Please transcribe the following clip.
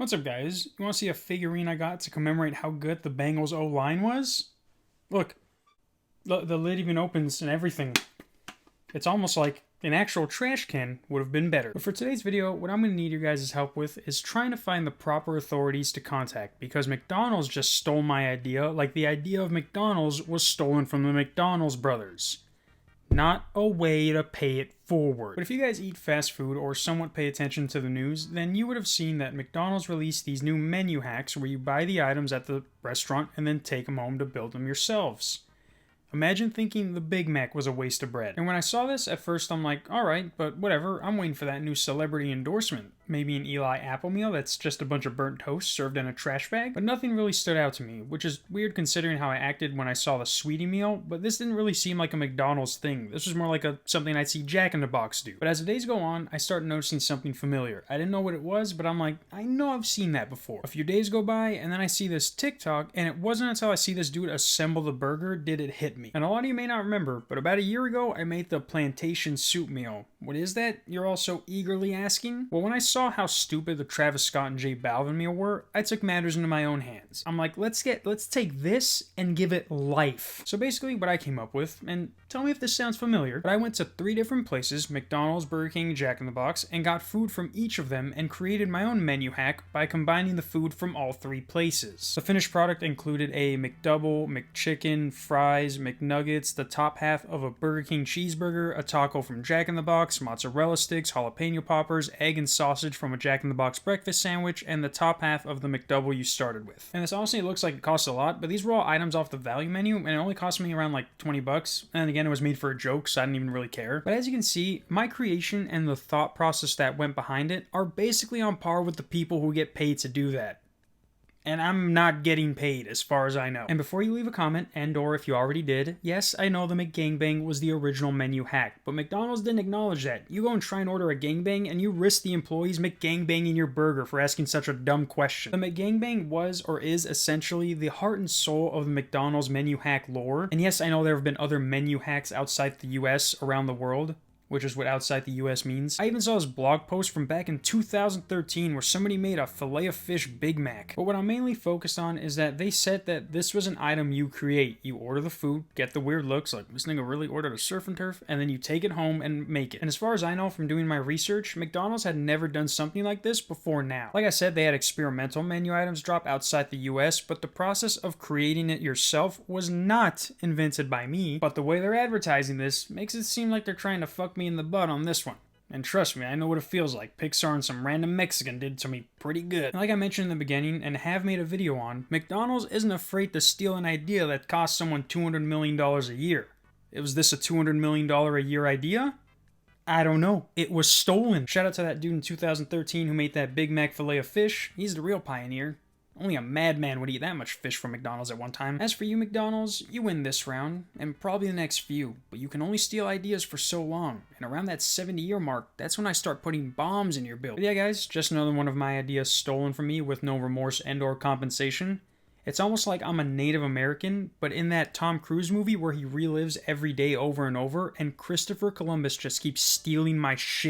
What's up, guys? You want to see a figurine I got to commemorate how good the Bengals O-line was? Look, the lid even opens and everything. It's almost like an actual trash can would have been better. But for today's video, what I'm going to need your guys' help with is trying to find the proper authorities to contact, because McDonald's just stole my idea, like the idea of McDonald's was stolen from the McDonald's brothers. Not a way to pay it forward. But if you guys eat fast food or somewhat pay attention to the news, then you would have seen that McDonald's released these new menu hacks where you buy the items at the restaurant and then take them home to build them yourselves. Imagine thinking the Big Mac was a waste of bread. And when I saw this, at first I'm like, alright, but whatever, I'm waiting for that new celebrity endorsement. Maybe an Eli Apple meal that's just a bunch of burnt toast served in a trash bag? But nothing really stood out to me, which is weird considering how I acted when I saw the Sweetie meal, but this didn't really seem like a McDonald's thing. This was more like something I'd see Jack in the Box do. But as the days go on, I start noticing something familiar. I didn't know what it was, but I'm like, I know I've seen that before. A few days go by, and then I see this TikTok, and it wasn't until I see this dude assemble the burger did it hit me. And a lot of you may not remember, but about a year ago, I made the plantation soup meal. What is that? You're also eagerly asking? Well, when I saw how stupid the Travis Scott and J Balvin meal were, I took matters into my own hands. I'm like, let's take this and give it life. So basically what I came up with, and tell me if this sounds familiar, but I went to 3 different places, McDonald's, Burger King, Jack in the Box, and got food from each of them and created my own menu hack by combining the food from all 3 places. The finished product included a McDouble, McChicken, fries, McNuggets, the top half of a Burger King cheeseburger, a taco from Jack in the Box, mozzarella sticks, jalapeno poppers, egg and sausage from a Jack in the Box breakfast sandwich, and the top half of the McDouble you started with. And this honestly looks like it costs a lot, but these were all items off the value menu, and it only cost me around like 20 bucks. And again, it was made for a joke, so I didn't even really care. But as you can see, my creation and the thought process that went behind it are basically on par with the people who get paid to do that. And I'm not getting paid, as far as I know. And before you leave a comment, and or if you already did, yes, I know the McGangbang was the original menu hack, but McDonald's didn't acknowledge that. You go and try and order a gangbang, and you risk the employees McGangbanging your burger for asking such a dumb question. The McGangbang was or is essentially the heart and soul of the McDonald's menu hack lore. And yes, I know there have been other menu hacks outside the US around the world, which is what outside the US means. I even saw this blog post from back in 2013 where somebody made a Filet-O-Fish Big Mac. But what I'm mainly focused on is that they said that this was an item you create. You order the food, get the weird looks, like this nigga really ordered a surf and turf, and then you take it home and make it. And as far as I know from doing my research, McDonald's had never done something like this before now. Like I said, they had experimental menu items drop outside the US, but the process of creating it yourself was not invented by me. But the way they're advertising this makes it seem like they're trying to fuck me in the butt on this one. And trust me, I know what it feels like. Pixar and some random Mexican did to me pretty good. And like I mentioned in the beginning, and have made a video on, McDonald's isn't afraid to steal an idea that costs someone $200 million a year. Was this a $200 million a year idea? I don't know. It was stolen. Shout out to that dude in 2013 who made that Big Mac Filet-O-Fish. He's the real pioneer. Only a madman would eat that much fish from McDonald's at one time. As for you, McDonald's, you win this round, and probably the next few, but you can only steal ideas for so long, and around that 70-year mark, that's when I start putting bombs in your build. But yeah, guys, just another one of my ideas stolen from me with no remorse and or compensation. It's almost like I'm a Native American, but in that Tom Cruise movie where he relives every day over and over, and Christopher Columbus just keeps stealing my shit.